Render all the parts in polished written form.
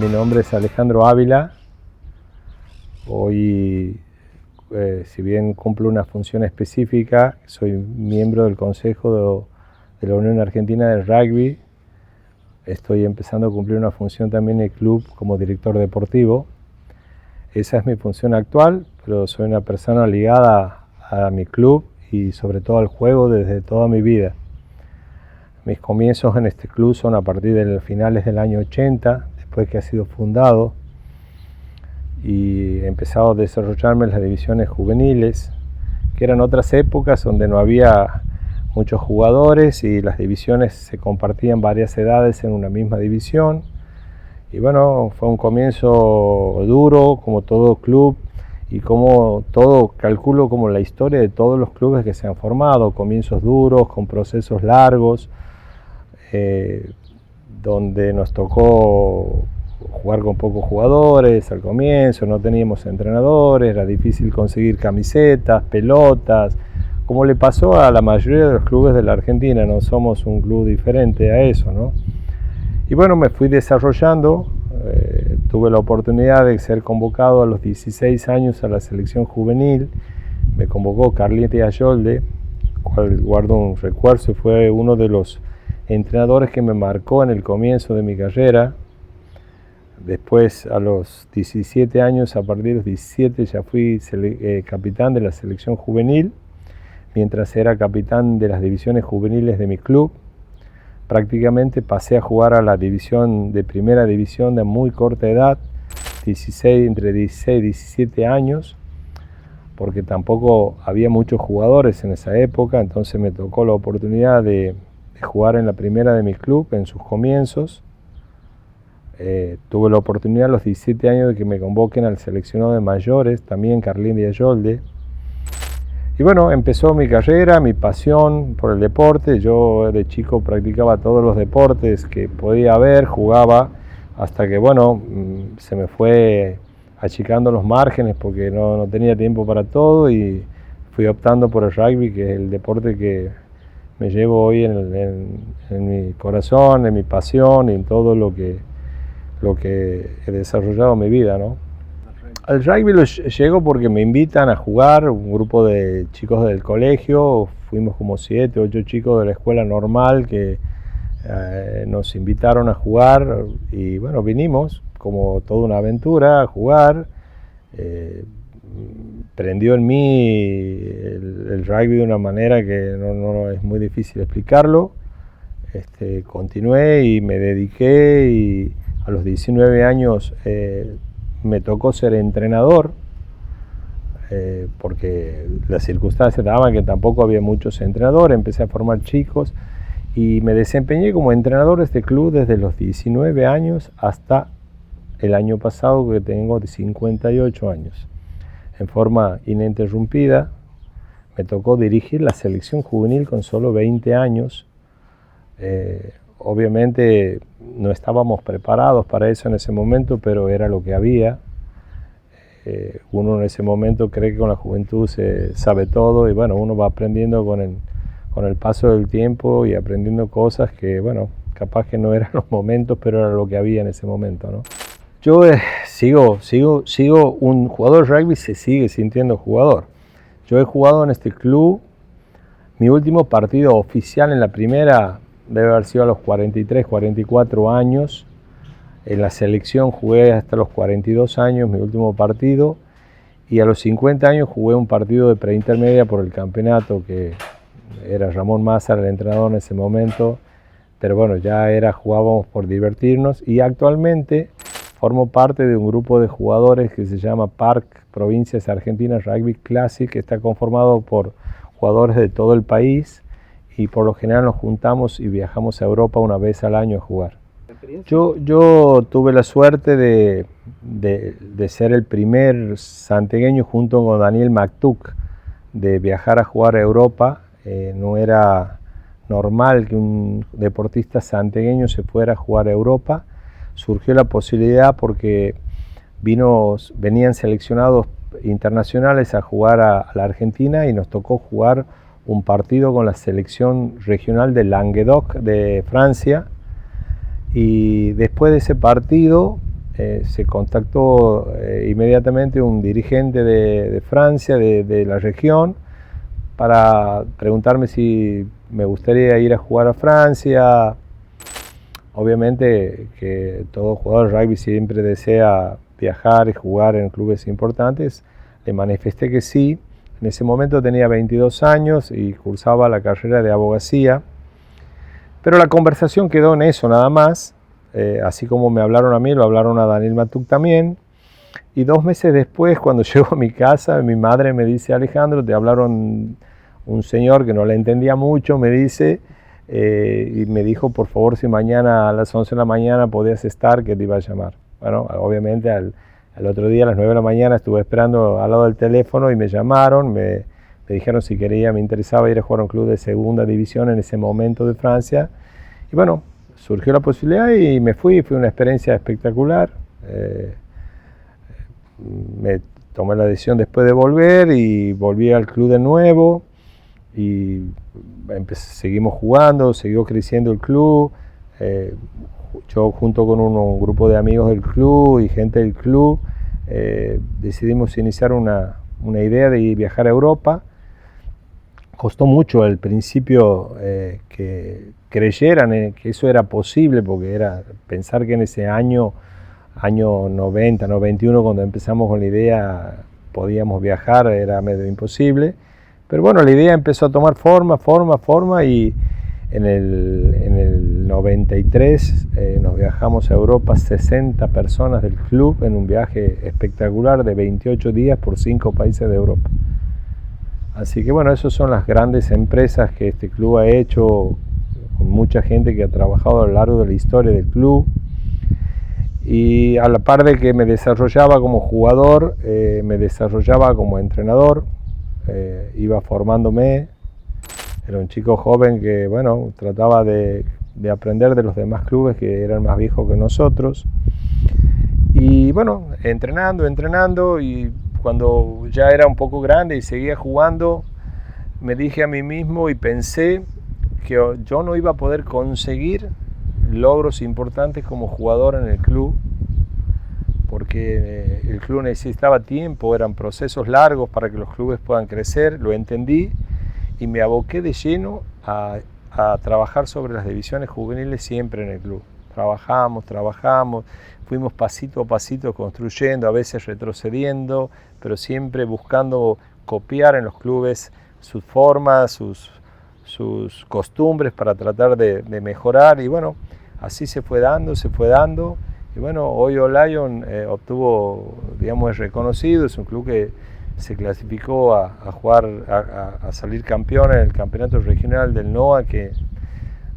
Mi nombre es Alejandro Ávila. Hoy, si bien cumplo una función específica, soy miembro del Consejo de la Unión Argentina del Rugby. Estoy empezando a cumplir una función también en el club como director deportivo. Esa es mi función actual, pero soy una persona ligada a mi club y sobre todo al juego desde toda mi vida. Mis comienzos en este club son a partir de finales del año 80, después que ha sido fundado, y he empezado a desarrollarme en las divisiones juveniles, que eran otras épocas donde no había muchos jugadores y las divisiones se compartían varias edades en una misma división. Y bueno, fue un comienzo duro, como todo club, y como todo, calculo como la historia de todos los clubes que se han formado, comienzos duros, con procesos largos, donde nos tocó jugar con pocos jugadores al comienzo, no teníamos entrenadores, era difícil conseguir camisetas, pelotas, como le pasó a la mayoría de los clubes de la Argentina. No somos un club diferente a eso, ¿no? Y bueno, me fui desarrollando, tuve la oportunidad de ser convocado a los 16 años a la selección juvenil. Me convocó Carlito Ayolde, cual guardo un recuerdo, fue uno de los entrenadores que me marcó en el comienzo de mi carrera. Después, a los 17 años, a partir de los 17, ya fui capitán de la selección juvenil, mientras era capitán de las divisiones juveniles de mi club. Prácticamente pasé a jugar a la división de primera división de muy corta edad, entre 16 y 17 años, porque tampoco había muchos jugadores en esa época, entonces me tocó la oportunidad de jugar en la primera de mi club en sus comienzos. Tuve la oportunidad a los 17 años de que me convoquen al seleccionado de mayores, también Carlín Ayolde. Y bueno, empezó mi carrera, mi pasión por el deporte. Yo de chico practicaba todos los deportes que podía haber, jugaba, hasta que bueno, se me fue achicando los márgenes porque no tenía tiempo para todo, y fui optando por el rugby, que es el deporte que me llevo hoy en mi corazón, en mi pasión y en todo lo que he desarrollado en mi vida, ¿no? Al rugby lo llego porque me invitan a jugar, un grupo de chicos del colegio, fuimos como 7 o 8 chicos de la escuela normal que nos invitaron a jugar, y bueno, vinimos como toda una aventura a jugar. Prendió en mí el rugby de una manera que no es muy difícil explicarlo. Continué y me dediqué, y a los 19 años me tocó ser entrenador, porque las circunstancias daban que tampoco había muchos entrenadores. Empecé a formar chicos y me desempeñé como entrenador de este club desde los 19 años hasta el año pasado, que tengo 58 años. En forma ininterrumpida me tocó dirigir la selección juvenil con solo 20 años. Obviamente no estábamos preparados para eso en ese momento, pero era lo que había. Uno en ese momento cree que con la juventud se sabe todo, y bueno, uno va aprendiendo con el paso del tiempo y aprendiendo cosas que, bueno, capaz que no eran los momentos, pero era lo que había en ese momento, ¿no? Yo sigo un jugador de rugby, se sigue sintiendo jugador. Yo he jugado en este club, mi último partido oficial en la primera debe haber sido a los 43, 44 años. En la selección jugué hasta los 42 años, mi último partido, y a los 50 años jugué un partido de preintermedia por el campeonato, que era Ramón Mazar el entrenador en ese momento, pero bueno, jugábamos por divertirnos, y actualmente formo parte de un grupo de jugadores que se llama PARC, Provincias Argentinas Rugby Classic, que está conformado por jugadores de todo el país, y por lo general nos juntamos y viajamos a Europa una vez al año a jugar. Yo tuve la suerte de ser el primer santiagueño, junto con Daniel Mactuc, de viajar a jugar a Europa. No era normal que un deportista santiagueño se fuera a jugar a Europa. Surgió la posibilidad porque venían seleccionados internacionales a jugar a la Argentina, y nos tocó jugar un partido con la selección regional de Languedoc de Francia, Y después de ese partido se contactó inmediatamente un dirigente de Francia, de la región, para preguntarme si me gustaría ir a jugar a Francia. Obviamente que todo jugador de rugby siempre desea viajar y jugar en clubes importantes. Le manifesté que sí. En ese momento tenía 22 años y cursaba la carrera de abogacía. Pero la conversación quedó en eso nada más. Así como me hablaron a mí, lo hablaron a Daniel Matuk también. Y 2 meses después, cuando llego a mi casa, mi madre me dice: Alejandro, te hablaron un señor que no le entendía mucho, me dice, y me dijo, por favor, si mañana a las 11 de la mañana podías estar, que te iba a llamar. Bueno, obviamente al otro día a las 9 de la mañana estuve esperando al lado del teléfono y me llamaron, me dijeron si quería, me interesaba ir a jugar a un club de segunda división en ese momento de Francia. Y bueno, surgió la posibilidad y me fui, fue una experiencia espectacular. Me tomé la decisión después de volver y volví al club de nuevo y seguimos jugando, siguió creciendo el club. Yo junto con un grupo de amigos del club y gente del club decidimos iniciar una idea de viajar a Europa. Costó mucho al principio que creyeran que eso era posible, porque era pensar que en ese año 90, 91, cuando empezamos con la idea, podíamos viajar, era medio imposible. Pero bueno, la idea empezó a tomar forma y en el 93 nos viajamos a Europa 60 personas del club en un viaje espectacular de 28 días por 5 países de Europa. Así que bueno, esas son las grandes empresas que este club ha hecho, con mucha gente que ha trabajado a lo largo de la historia del club. Y a la par de que me desarrollaba como jugador, me desarrollaba como entrenador, iba formándome. Era un chico joven que, bueno, trataba de aprender de los demás clubes que eran más viejos que nosotros. Y bueno, entrenando, y cuando ya era un poco grande y seguía jugando, me dije a mí mismo y pensé que yo no iba a poder conseguir logros importantes como jugador en el club, porque el club necesitaba tiempo, eran procesos largos para que los clubes puedan crecer, lo entendí y me aboqué de lleno a trabajar sobre las divisiones juveniles siempre en el club. Trabajamos, fuimos pasito a pasito construyendo, a veces retrocediendo, pero siempre buscando copiar en los clubes sus formas, sus costumbres para tratar de mejorar. Y bueno, así se fue dando. Y bueno, hoy Lion obtuvo, digamos, es reconocido, es un club que se clasificó a jugar, a salir campeón en el campeonato regional del NOA, que,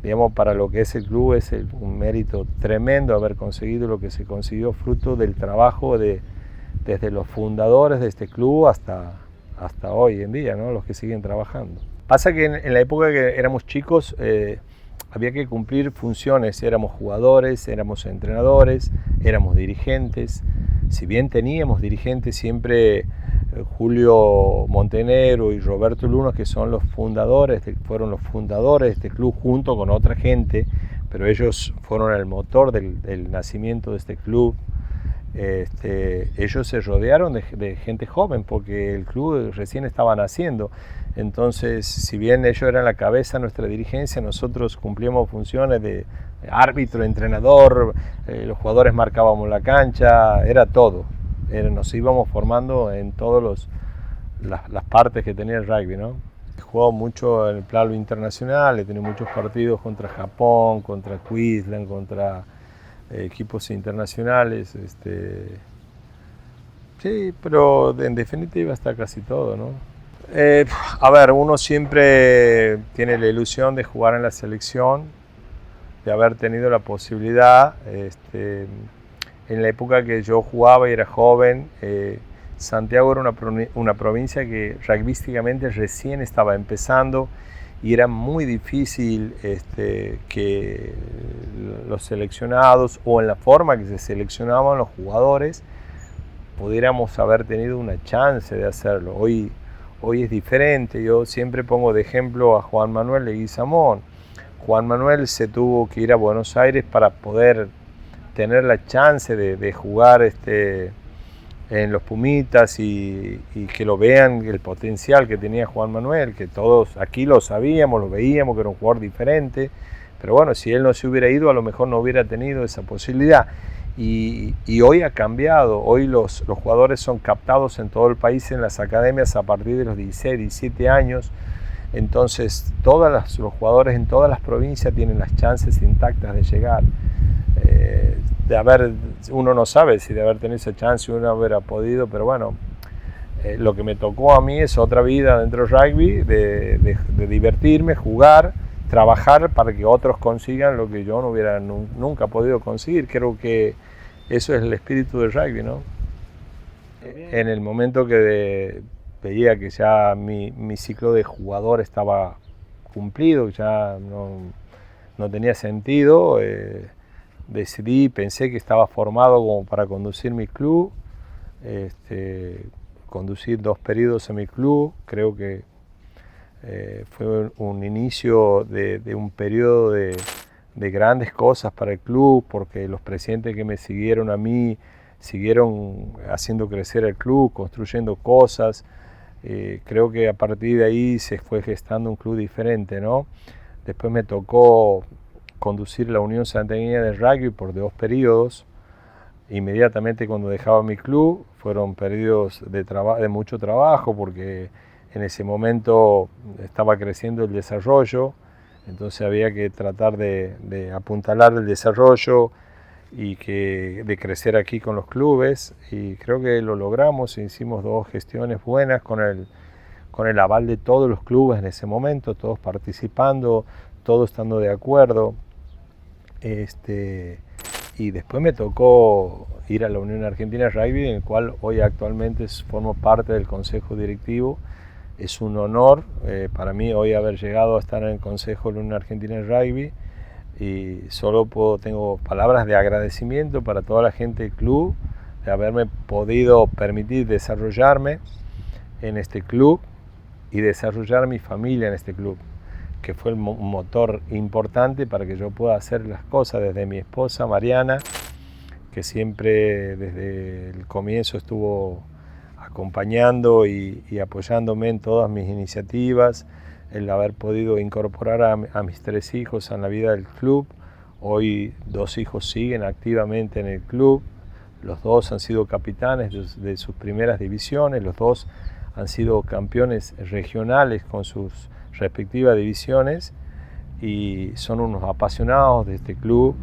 digamos, para lo que es el club es un mérito tremendo haber conseguido lo que se consiguió, fruto del trabajo desde los fundadores de este club hasta hoy en día, ¿no? Los que siguen trabajando. Pasa que en la época que éramos chicos había que cumplir funciones, éramos jugadores, éramos entrenadores, éramos dirigentes. Si bien teníamos dirigentes siempre, Julio Montenegro y Roberto Luna, que son fueron los fundadores de este club junto con otra gente, pero ellos fueron el motor del nacimiento de este club. Ellos se rodearon de gente joven porque el club recién estaba naciendo. Entonces, si bien ellos eran la cabeza de nuestra dirigencia, nosotros cumplíamos funciones de árbitro, entrenador, los jugadores marcábamos la cancha, era todo. Nos íbamos formando en todas las partes que tenía el rugby, ¿no? He jugado mucho en el plano internacional, he tenido muchos partidos contra Japón, contra Queensland, contra equipos internacionales. Sí, pero en definitiva está casi todo, ¿no? A ver, uno siempre tiene la ilusión de jugar en la selección, de haber tenido la posibilidad. En la época que yo jugaba y era joven, Santiago era una provincia que rugbyísticamente recién estaba empezando y era muy difícil que los seleccionados, o en la forma que se seleccionaban los jugadores, pudiéramos haber tenido una chance de hacerlo. Hoy es diferente. Yo siempre pongo de ejemplo a Juan Manuel Leguizamón. Juan Manuel se tuvo que ir a Buenos Aires para poder tener la chance de jugar en los Pumitas y que lo vean el potencial que tenía Juan Manuel, que todos aquí lo sabíamos, lo veíamos, que era un jugador diferente, pero bueno, si él no se hubiera ido, a lo mejor no hubiera tenido esa posibilidad. Y hoy ha cambiado, hoy los jugadores son captados en todo el país en las academias a partir de los 16, 17 años, entonces los jugadores en todas las provincias tienen las chances intactas de llegar. Uno no sabe si de haber tenido esa chance uno hubiera podido, pero bueno, lo que me tocó a mí es otra vida dentro del rugby, de divertirme, jugar, trabajar para que otros consigan lo que yo no hubiera nunca podido conseguir. Creo que eso es el espíritu del rugby, ¿no? En el momento que veía que ya mi ciclo de jugador estaba cumplido, ya no tenía sentido, pensé que estaba formado como para conducir mi club, conducir 2 periodos en mi club. Creo que fue un inicio de un periodo de grandes cosas para el club, porque los presidentes que me siguieron a mí siguieron haciendo crecer el club, construyendo cosas. Creo que a partir de ahí se fue gestando un club diferente, ¿no? Después me tocó conducir la Unión Santiagueña de Rugby por 2 periodos. Inmediatamente cuando dejaba mi club, fueron periodos de mucho trabajo, porque en ese momento estaba creciendo el desarrollo, entonces había que tratar de apuntalar el desarrollo y de crecer aquí con los clubes, y creo que lo logramos. Hicimos 2 gestiones buenas con el aval de todos los clubes en ese momento, todos participando, todos estando de acuerdo. Y después me tocó ir a la Unión Argentina de Rugby, en el cual hoy actualmente formo parte del consejo directivo. Es un honor para mí hoy haber llegado a estar en el consejo de la Unión Argentina de Rugby, y solo tengo palabras de agradecimiento para toda la gente del club de haberme podido permitir desarrollarme en este club y desarrollar mi familia en este club, que fue un motor importante para que yo pueda hacer las cosas, desde mi esposa Mariana, que siempre desde el comienzo estuvo acompañando y apoyándome en todas mis iniciativas, el haber podido incorporar a mis 3 hijos en la vida del club. Hoy 2 hijos siguen activamente en el club, los 2 han sido capitanes de sus primeras divisiones, los 2 han sido campeones regionales con sus respectivas divisiones, y son unos apasionados de este club,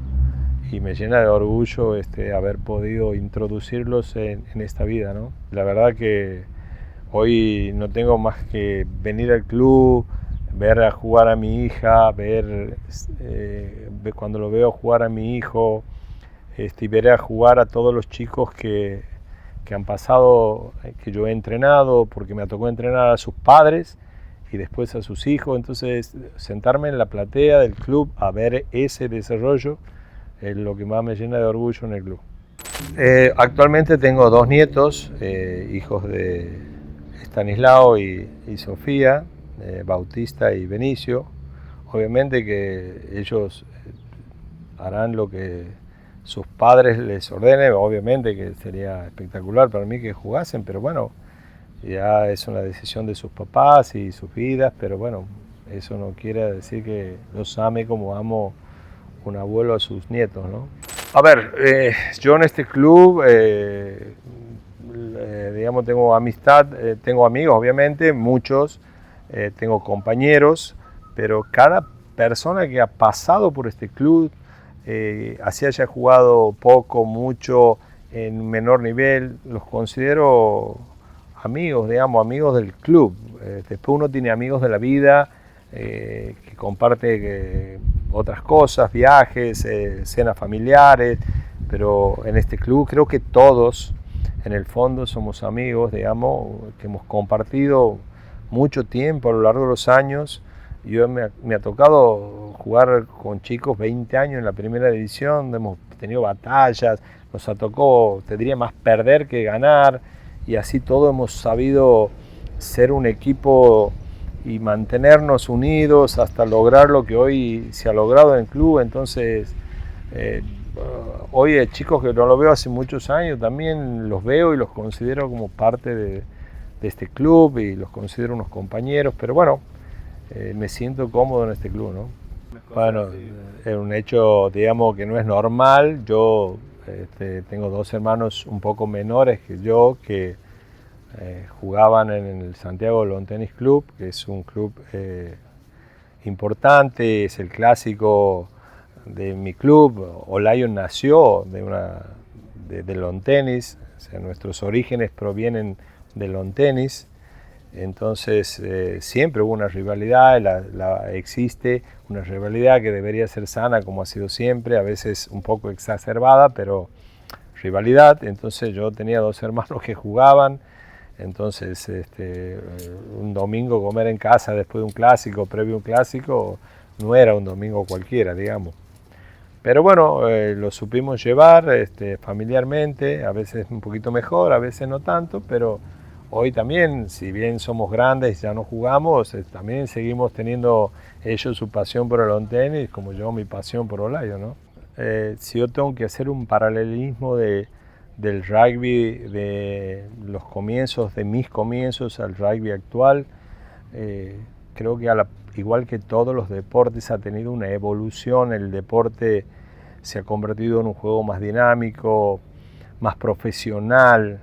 y me llena de orgullo haber podido introducirlos en esta vida, ¿no? La verdad que hoy no tengo más que venir al club, ver a jugar a mi hija, cuando lo veo jugar a mi hijo, y ver a jugar a todos los chicos que han pasado, que yo he entrenado, porque me tocó entrenar a sus padres y después a sus hijos. Entonces, sentarme en la platea del club a ver ese desarrollo es lo que más me llena de orgullo en el club. Actualmente tengo 2 nietos, hijos de Estanislao y Sofía, Bautista y Benicio. Obviamente que ellos harán lo que sus padres les ordenen. Obviamente que sería espectacular para mí que jugasen, pero bueno, ya es una decisión de sus papás y sus vidas, pero bueno, eso no quiere decir que los ame como amo un abuelo a sus nietos, ¿no? A ver, yo en este club, digamos, tengo amistad, tengo amigos, obviamente, muchos, tengo compañeros, pero cada persona que ha pasado por este club, así haya jugado poco, mucho, en menor nivel, los considero amigos, digamos, amigos del club. Después uno tiene amigos de la vida, que comparte otras cosas, viajes, cenas familiares, pero en este club creo que todos en el fondo somos amigos, digamos, que hemos compartido mucho tiempo a lo largo de los años. Me ha tocado jugar con chicos 20 años en la primera división, hemos tenido batallas, nos ha tocado, te diría, más perder que ganar, y así todo hemos sabido ser un equipo y mantenernos unidos hasta lograr lo que hoy se ha logrado en el club. Entonces, hoy chicos que no lo veo hace muchos años, también los veo y los considero como parte de este club y los considero unos compañeros, pero bueno, me siento cómodo en este club, ¿no? Bueno, es un hecho, digamos, que no es normal. Yo tengo dos hermanos un poco menores que yo que jugaban en el Santiago Lawn Tennis Club, que es un club importante, es el clásico de mi club. Olayon nació de lawn tenis, o sea, nuestros orígenes provienen del lawn tenis. Entonces siempre hubo una rivalidad, existe una rivalidad que debería ser sana como ha sido siempre, a veces un poco exacerbada, pero rivalidad. Entonces yo tenía dos hermanos que jugaban, entonces un domingo comer en casa después de un clásico, previo a un clásico, no era un domingo cualquiera, digamos. Pero bueno, lo supimos llevar familiarmente, a veces un poquito mejor, a veces no tanto, pero hoy también, si bien somos grandes y ya no jugamos, también seguimos teniendo ellos su pasión por el lawn tenis, como yo mi pasión por Olayo, ¿no? Si yo tengo que hacer un paralelismo del rugby de los comienzos, de mis comienzos al rugby actual, creo que igual que todos los deportes ha tenido una evolución. El deporte se ha convertido en un juego más dinámico, más profesional,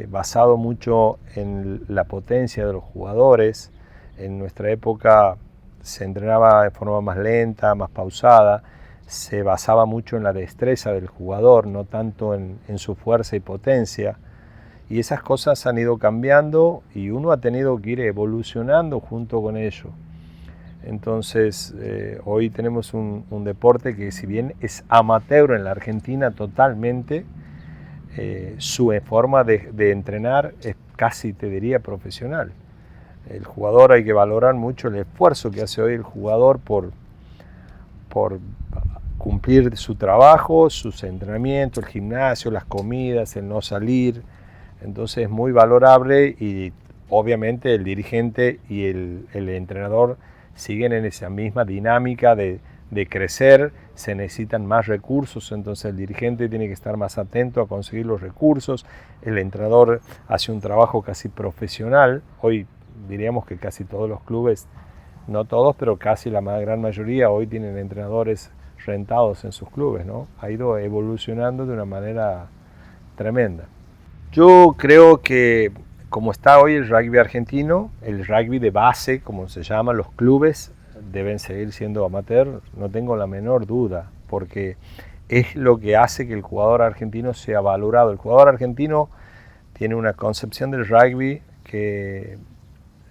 basado mucho en la potencia de los jugadores. En nuestra época se entrenaba de forma más lenta, más pausada, se basaba mucho en la destreza del jugador, no tanto en su fuerza y potencia. Y esas cosas han ido cambiando y uno ha tenido que ir evolucionando junto con ello. Entonces, hoy tenemos un deporte que, si bien es amateur en la Argentina totalmente, su forma de entrenar es casi, te diría, profesional. El jugador, hay que valorar mucho el esfuerzo que hace hoy el jugador por cumplir su trabajo, sus entrenamientos, el gimnasio, las comidas, el no salir. Entonces es muy valorable y obviamente el dirigente y el entrenador siguen en esa misma dinámica de crecer. Se necesitan más recursos, entonces el dirigente tiene que estar más atento a conseguir los recursos. El entrenador hace un trabajo casi profesional. Hoy diríamos que casi todos los clubes, no todos, pero casi la gran mayoría hoy tienen entrenadores rentados en sus clubes, ¿no? Ha ido evolucionando de una manera tremenda. Yo creo que como está hoy el rugby argentino, el rugby de base, como se llama, los clubes deben seguir siendo amateur, no tengo la menor duda, porque es lo que hace que el jugador argentino sea valorado. El jugador argentino tiene una concepción del rugby que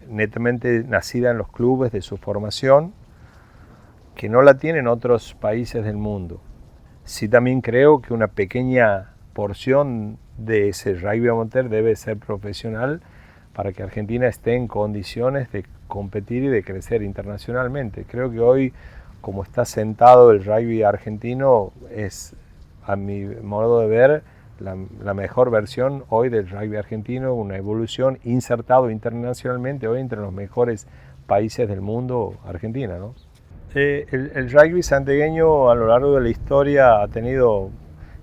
netamente nacida en los clubes de su formación, que no la tienen otros países del mundo. Sí, también creo que una pequeña porción de ese rugby amateur debe ser profesional para que Argentina esté en condiciones de competir y de crecer internacionalmente. Creo que hoy, como está sentado el rugby argentino, es, a mi modo de ver, la mejor versión hoy del rugby argentino, una evolución insertado internacionalmente hoy entre los mejores países del mundo, Argentina, ¿no? El rugby santiagueño a lo largo de la historia ha tenido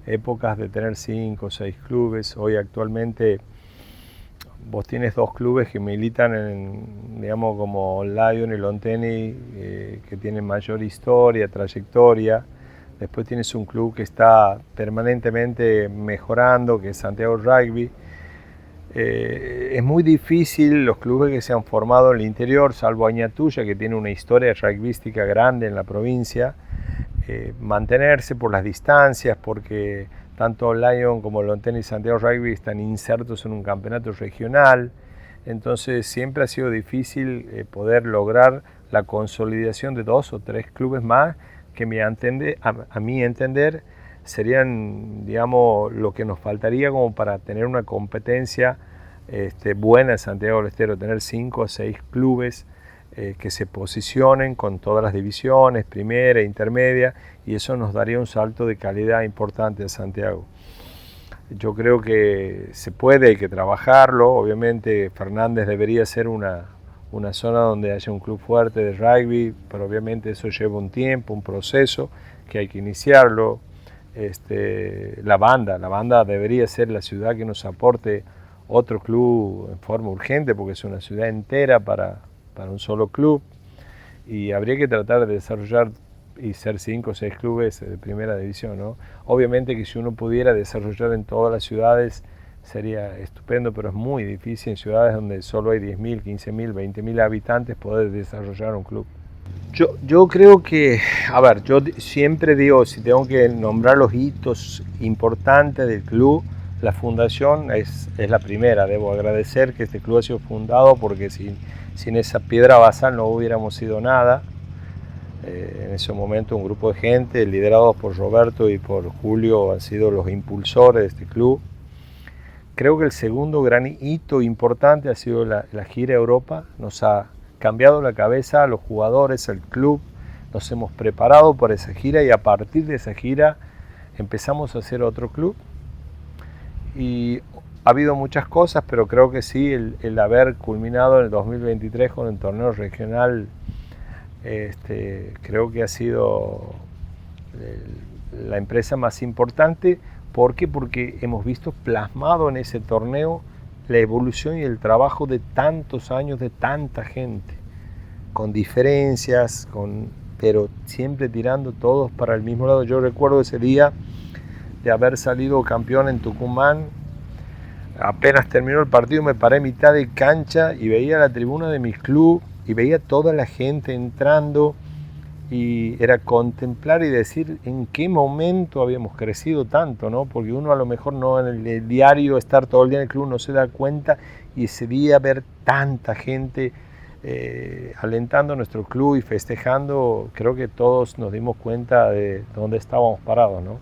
épocas de tener 5 o 6 clubes. Hoy actualmente vos tienes 2 clubes que militan en, digamos, como Lion y Lawn Tennis, que tienen mayor historia, trayectoria. Después tienes un club que está permanentemente mejorando, que es Santiago Rugby. Es muy difícil los clubes que se han formado en el interior, salvo Añatuya, que tiene una historia rugbyística grande en la provincia, mantenerse por las distancias, porque tanto Lion como Lawn Tennis y Santiago Rugby están insertos en un campeonato regional. Entonces siempre ha sido difícil poder lograr la consolidación de 2 o 3 clubes más que a mi entender serían, digamos, lo que nos faltaría como para tener una competencia buena en Santiago del Estero, tener 5 o 6 clubes que se posicionen con todas las divisiones, primera e intermedia, y eso nos daría un salto de calidad importante a Santiago. Yo creo que se puede, hay que trabajarlo. Obviamente Fernández debería ser una una zona donde haya un club fuerte de rugby, pero obviamente eso lleva un tiempo, un proceso que hay que iniciarlo. La banda debería ser la ciudad que nos aporte otro club en forma urgente, porque es una ciudad entera para un solo club, y habría que tratar de desarrollar y ser 5 o 6 clubes de primera división, ¿no? Obviamente que si uno pudiera desarrollar en todas las ciudades sería estupendo, pero es muy difícil en ciudades donde solo hay 10.000, 15.000, 20.000 habitantes poder desarrollar un club. Yo creo que, a ver, yo siempre digo, si tengo que nombrar los hitos importantes del club, la fundación es la primera. Debo agradecer que este club ha sido fundado, porque sin esa piedra basal no hubiéramos sido nada. En ese momento un grupo de gente, liderados por Roberto y por Julio, han sido los impulsores de este club. Creo que el segundo gran hito importante ha sido la gira a Europa. Nos ha cambiado la cabeza a los jugadores, al club. Nos hemos preparado para esa gira y a partir de esa gira empezamos a hacer otro club. Y ha habido muchas cosas, pero creo que sí, el haber culminado en el 2023 con el torneo regional, creo que ha sido la empresa más importante. ¿Por qué? Porque hemos visto plasmado en ese torneo la evolución y el trabajo de tantos años de tanta gente, con diferencias, pero siempre tirando todos para el mismo lado. Yo recuerdo ese día de haber salido campeón en Tucumán. Apenas terminó el partido me paré a mitad de cancha y veía la tribuna de mi club y veía toda la gente entrando, y era contemplar y decir en qué momento habíamos crecido tanto, ¿no? Porque uno a lo mejor no en el diario, estar todo el día en el club, no se da cuenta, y ese día ver tanta gente alentando a nuestro club y festejando, creo que todos nos dimos cuenta de dónde estábamos parados, ¿no?